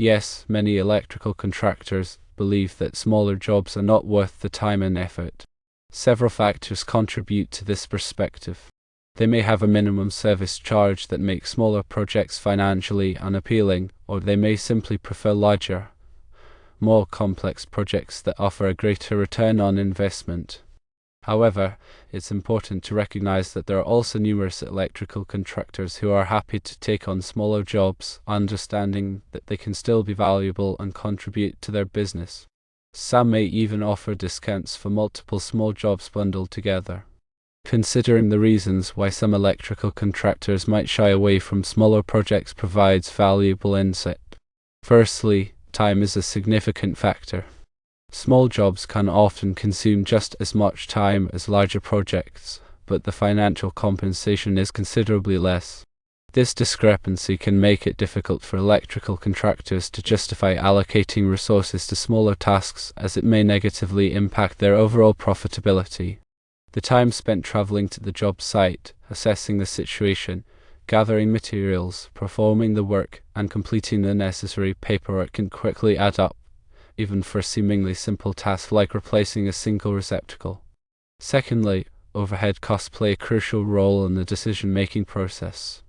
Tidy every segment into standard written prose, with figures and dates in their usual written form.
Yes, many electrical contractors believe that smaller jobs are not worth the time and effort. Several factors contribute to this perspective. They may have a minimum service charge that makes smaller projects financially unappealing, or they may simply prefer larger, more complex projects that offer a greater return on investment. However, it's important to recognize that there are also numerous electrical contractors who are happy to take on smaller jobs, understanding that they can still be valuable and contribute to their business. Some may even offer discounts for multiple small jobs bundled together. Considering the reasons why some electrical contractors might shy away from smaller projects provides valuable insight. Firstly, time is a significant factor. Small jobs can often consume just as much time as larger projects, but the financial compensation is considerably less. This discrepancy can make it difficult for electrical contractors to justify allocating resources to smaller tasks, as it may negatively impact their overall profitability. The time spent traveling to the job site, assessing the situation, gathering materials, performing the work, and completing the necessary paperwork can quickly add up, even for seemingly simple tasks like replacing a single receptacle. Secondly, overhead costs play a crucial role in the decision-making process.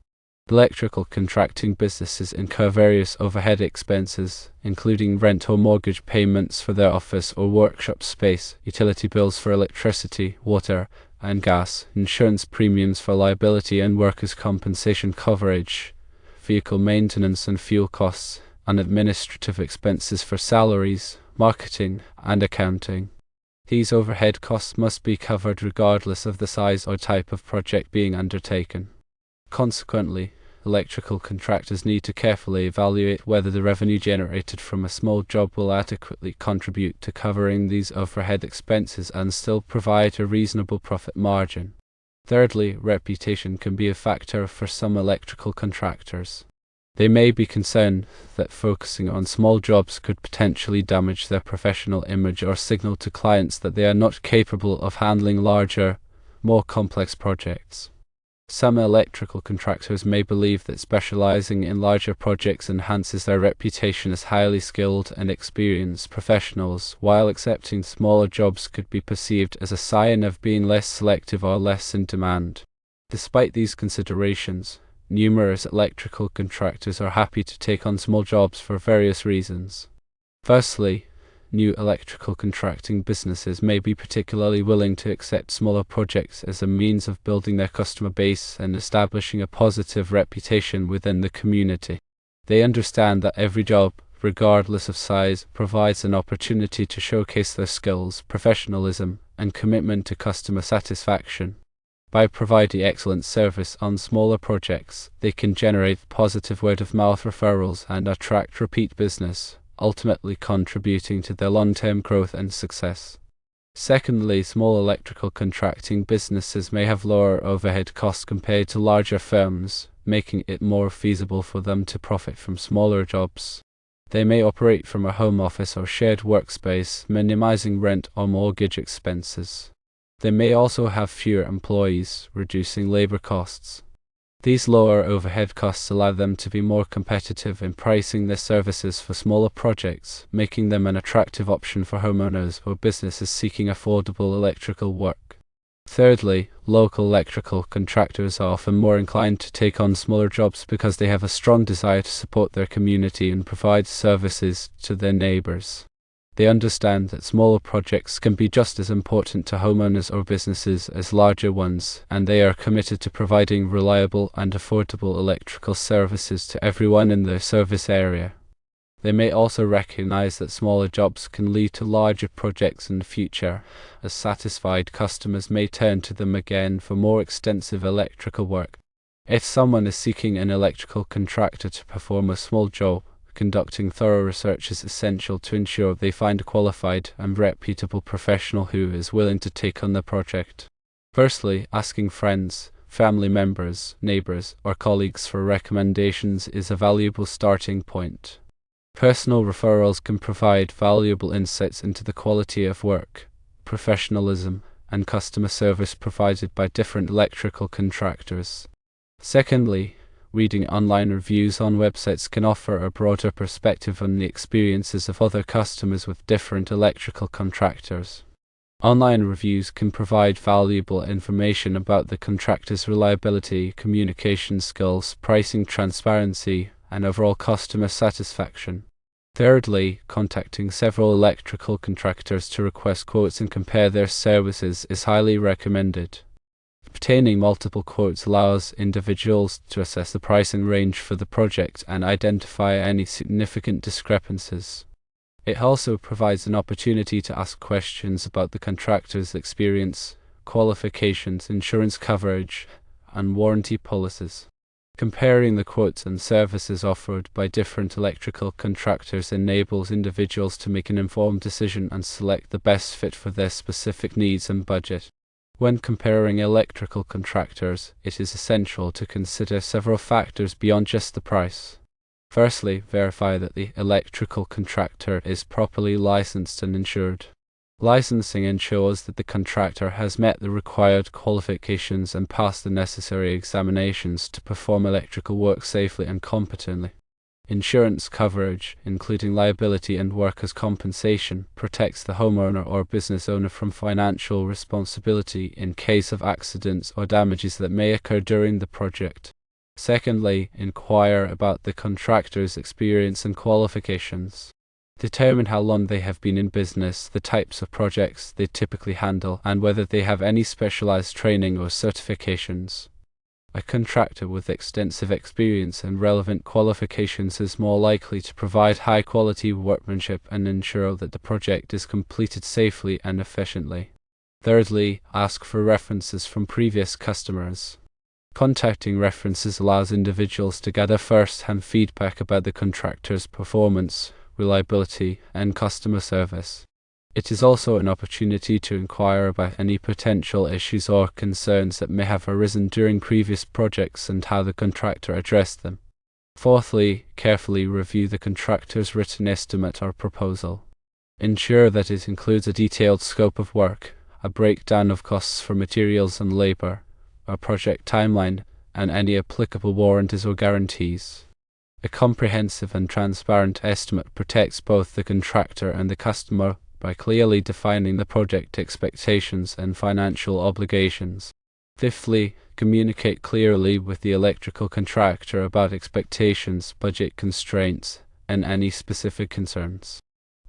Electrical contracting businesses incur various overhead expenses, including rent or mortgage payments for their office or workshop space, utility bills for electricity, water, and gas, insurance premiums for liability and workers' compensation coverage, vehicle maintenance and fuel costs, and administrative expenses for salaries, marketing, and accounting. These overhead costs must be covered regardless of the size or type of project being undertaken. Consequently, electrical contractors need to carefully evaluate whether the revenue generated from a small job will adequately contribute to covering these overhead expenses and still provide a reasonable profit margin. Thirdly, reputation can be a factor for some electrical contractors. They may be concerned that focusing on small jobs could potentially damage their professional image or signal to clients that they are not capable of handling larger, more complex projects. Some electrical contractors may believe that specializing in larger projects enhances their reputation as highly skilled and experienced professionals, while accepting smaller jobs could be perceived as a sign of being less selective or less in demand. Despite these considerations, numerous electrical contractors are happy to take on small jobs for various reasons. Firstly, new electrical contracting businesses may be particularly willing to accept smaller projects as a means of building their customer base and establishing a positive reputation within the community. They understand that every job, regardless of size, provides an opportunity to showcase their skills, professionalism, and commitment to customer satisfaction. By providing excellent service on smaller projects, they can generate positive word-of-mouth referrals and attract repeat business, ultimately contributing to their long-term growth and success. Secondly, small electrical contracting businesses may have lower overhead costs compared to larger firms, making it more feasible for them to profit from smaller jobs. They may operate from a home office or shared workspace, minimizing rent or mortgage expenses. They may also have fewer employees, reducing labor costs. These lower overhead costs allow them to be more competitive in pricing their services for smaller projects, making them an attractive option for homeowners or businesses seeking affordable electrical work. Thirdly, local electrical contractors are often more inclined to take on smaller jobs because they have a strong desire to support their community and provide services to their neighbors. They understand that smaller projects can be just as important to homeowners or businesses as larger ones, and they are committed to providing reliable and affordable electrical services to everyone in their service area. They may also recognize that smaller jobs can lead to larger projects in the future, as satisfied customers may turn to them again for more extensive electrical work. If someone is seeking an electrical contractor to perform a small job, conducting thorough research is essential to ensure they find a qualified and reputable professional who is willing to take on the project. Firstly, asking friends, family members, neighbors, or colleagues for recommendations is a valuable starting point. Personal referrals can provide valuable insights into the quality of work, professionalism, and customer service provided by different electrical contractors. Secondly, Reading online reviews on websites can offer a broader perspective on the experiences of other customers with different electrical contractors. Online reviews can provide valuable information about the contractor's reliability, communication skills, pricing transparency, and overall customer satisfaction. Thirdly, contacting several electrical contractors to request quotes and compare their services is highly recommended. Obtaining multiple quotes allows individuals to assess the pricing range for the project and identify any significant discrepancies. It also provides an opportunity to ask questions about the contractor's experience, qualifications, insurance coverage, and warranty policies. Comparing the quotes and services offered by different electrical contractors enables individuals to make an informed decision and select the best fit for their specific needs and budget. When comparing electrical contractors, it is essential to consider several factors beyond just the price. Firstly, verify that the electrical contractor is properly licensed and insured. Licensing ensures that the contractor has met the required qualifications and passed the necessary examinations to perform electrical work safely and competently. Insurance coverage, including liability and workers' compensation, protects the homeowner or business owner from financial responsibility in case of accidents or damages that may occur during the project. Secondly, inquire about the contractor's experience and qualifications. Determine how long they have been in business, the types of projects they typically handle, and whether they have any specialized training or certifications. A contractor with extensive experience and relevant qualifications is more likely to provide high-quality workmanship and ensure that the project is completed safely and efficiently. Thirdly, ask for references from previous customers. Contacting references allows individuals to gather first-hand feedback about the contractor's performance, reliability, and customer service. It is also an opportunity to inquire about any potential issues or concerns that may have arisen during previous projects and how the contractor addressed them. Fourthly, carefully review the contractor's written estimate or proposal. Ensure that it includes a detailed scope of work, a breakdown of costs for materials and labor, a project timeline, and any applicable warranties or guarantees. A comprehensive and transparent estimate protects both the contractor and the customer by clearly defining the project expectations and financial obligations. Fifthly, communicate clearly with the electrical contractor about expectations, budget constraints, and any specific concerns.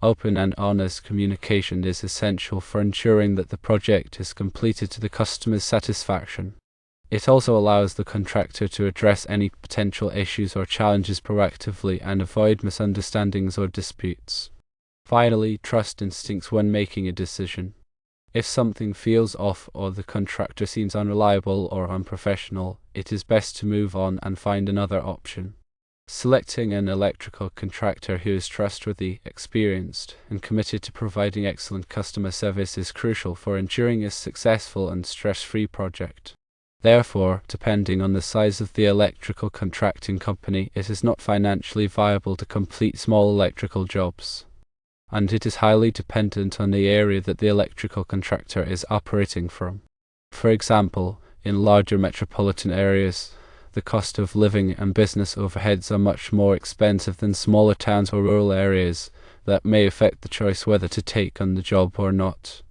Open and honest communication is essential for ensuring that the project is completed to the customer's satisfaction. It also allows the contractor to address any potential issues or challenges proactively and avoid misunderstandings or disputes. Finally, trust instincts when making a decision. If something feels off or the contractor seems unreliable or unprofessional, it is best to move on and find another option. Selecting an electrical contractor who is trustworthy, experienced, and committed to providing excellent customer service is crucial for ensuring a successful and stress-free project. Therefore, depending on the size of the electrical contracting company, it is not financially viable to complete small electrical jobs, and it is highly dependent on the area that the electrical contractor is operating from. For example, in larger metropolitan areas, the cost of living and business overheads are much more expensive than smaller towns or rural areas that may affect the choice whether to take on the job or not.